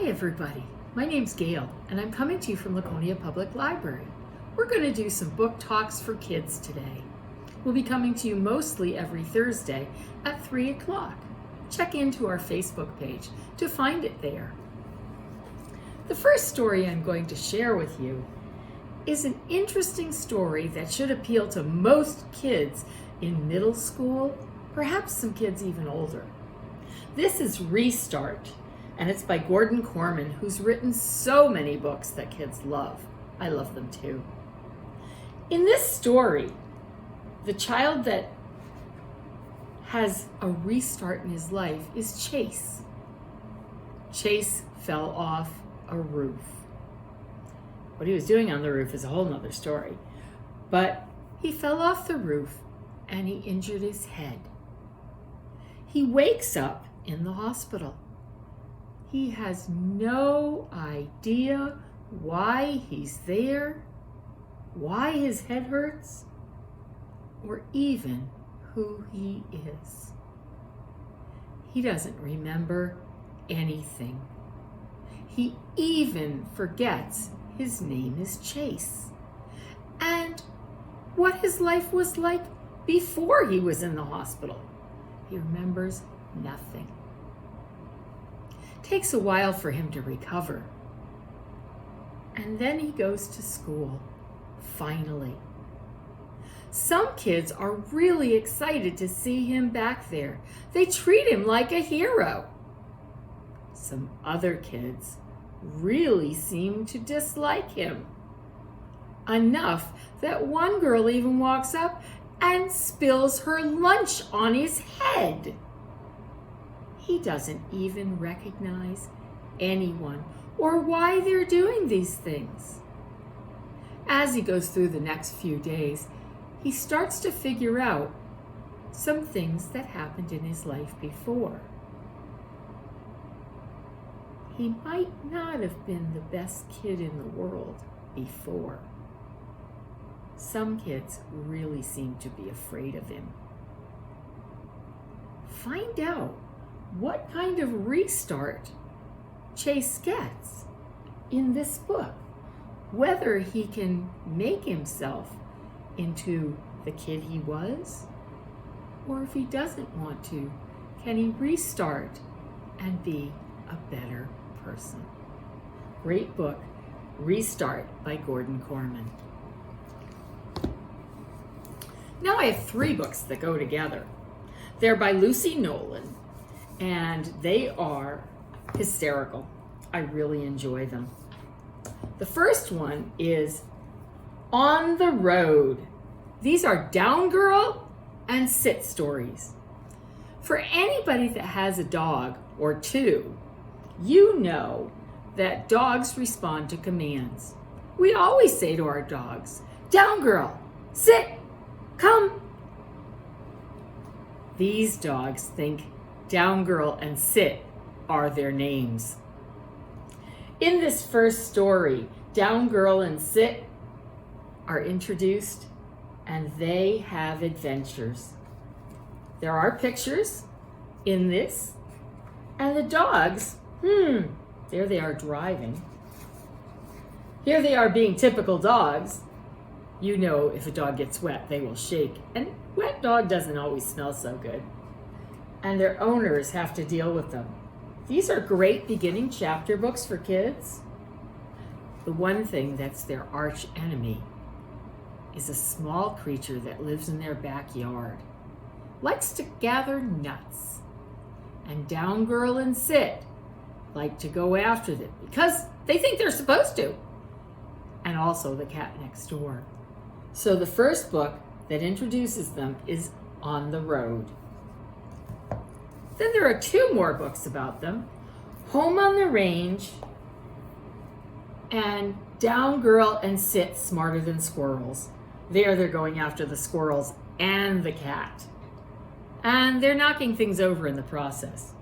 Hi everybody, my name's Gail and I'm coming to you from Laconia Public Library. We're going to do some book talks for kids today. We'll be coming to you mostly every Thursday at 3 o'clock. Check into our Facebook page to find it there. The first story I'm going to share with you is an interesting story that should appeal to most kids in middle school, perhaps some kids even older. This is Restart, and it's by Korman, who's written so many books that kids love. I love them too. In this story, the child that has a restart in his life is Chase. Chase fell off a roof. What he was doing on the roof is a whole nother story. But he fell off the roof and he injured his head. He wakes up in the hospital. He has no idea why he's there, why his head hurts, or even who he is. He doesn't remember anything. He even forgets his name is Chase and what his life was like before he was in the hospital. He remembers nothing. It takes a while for him to recover. And then he goes to school, finally. Some kids are really excited to see him back there. They treat him like a hero. Some other kids really seem to dislike him. Enough that one girl even walks up and spills her lunch on his head. He doesn't even recognize anyone or why they're doing these things. As he goes through the next few days, he starts to figure out some things that happened in his life before. He might not have been the best kid in the world before. Some kids really seem to be afraid of him. Find out what kind of restart Chase gets in this book, whether he can make himself into the kid he was, or if he doesn't want to, can he restart and be a better person? Great book, Restart by Korman. Now I have 3 books that go together. They're by Lucy Nolan, and they are hysterical. I really enjoy them. The first one is On the Road. These are down girl and sit stories. For anybody that has a dog or 2, you know that dogs respond to commands. We always say to our dogs, down girl, sit, come. These dogs think down girl and sit are their names. In this first story, down girl and sit are introduced and they have adventures. There are pictures in this, and the dogs, there they are driving. Here they are being typical dogs. You know, if a dog gets wet, they will shake. And wet dog doesn't always smell so good. And their owners have to deal with them. These are great beginning chapter books for kids. The one thing that's their arch enemy is a small creature that lives in their backyard, likes to gather nuts. And down girl and sit like to go after them because they think they're supposed to. And also the cat next door. So the first book that introduces them is On the Road. Then there are 2 more books about them, Home on the Range and Down Girl and Sit Smarter Than Squirrels. There they're going after the squirrels and the cat. And they're knocking things over in the process.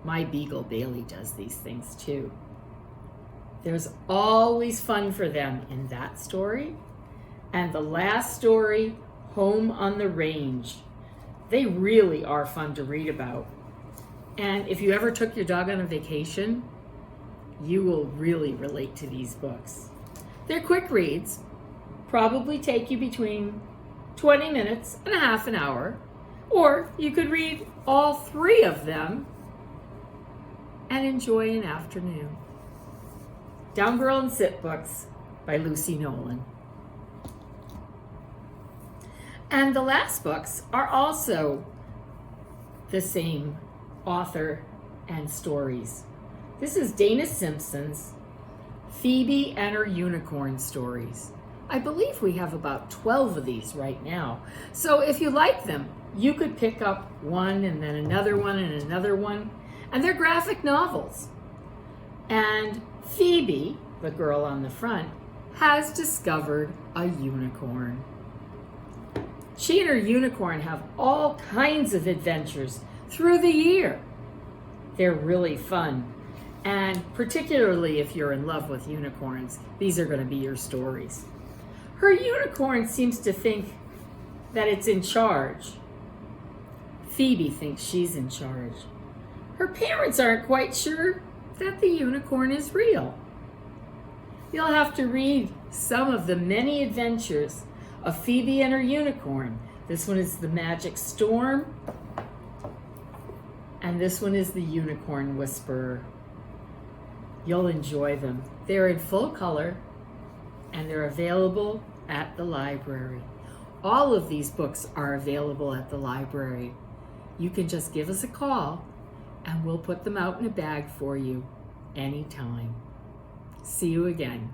My beagle Bailey does these things too. There's always fun for them in that story. And the last story, Home on the Range. They really are fun to read about. And if you ever took your dog on a vacation You will really relate to these books. They're quick reads, probably take you between 20 minutes and a half an hour, or you could read all 3 of them and enjoy an afternoon. Down Girl and Sit Books by Lucy Nolan. And the last books are also the same author and stories. This is Dana Simpson's Phoebe and Her Unicorn Stories. I believe we have about 12 of these right now. So if you like them, you could pick up one and then another one and another one. And they're graphic novels. And Phoebe, the girl on the front, has discovered a unicorn. She and her unicorn have all kinds of adventures through the year. They're really fun. And particularly if you're in love with unicorns, these are going to be your stories. Her unicorn seems to think that it's in charge. Phoebe thinks she's in charge. Her parents aren't quite sure that the unicorn is real. You'll have to read some of the many adventures of Phoebe and her unicorn. This one is The Magic Storm, and this one is The Unicorn Whisperer. You'll enjoy them. They're in full color, and they're available at the library. All of these books are available at the library. You can just give us a call, and we'll put them out in a bag for you anytime. See you again.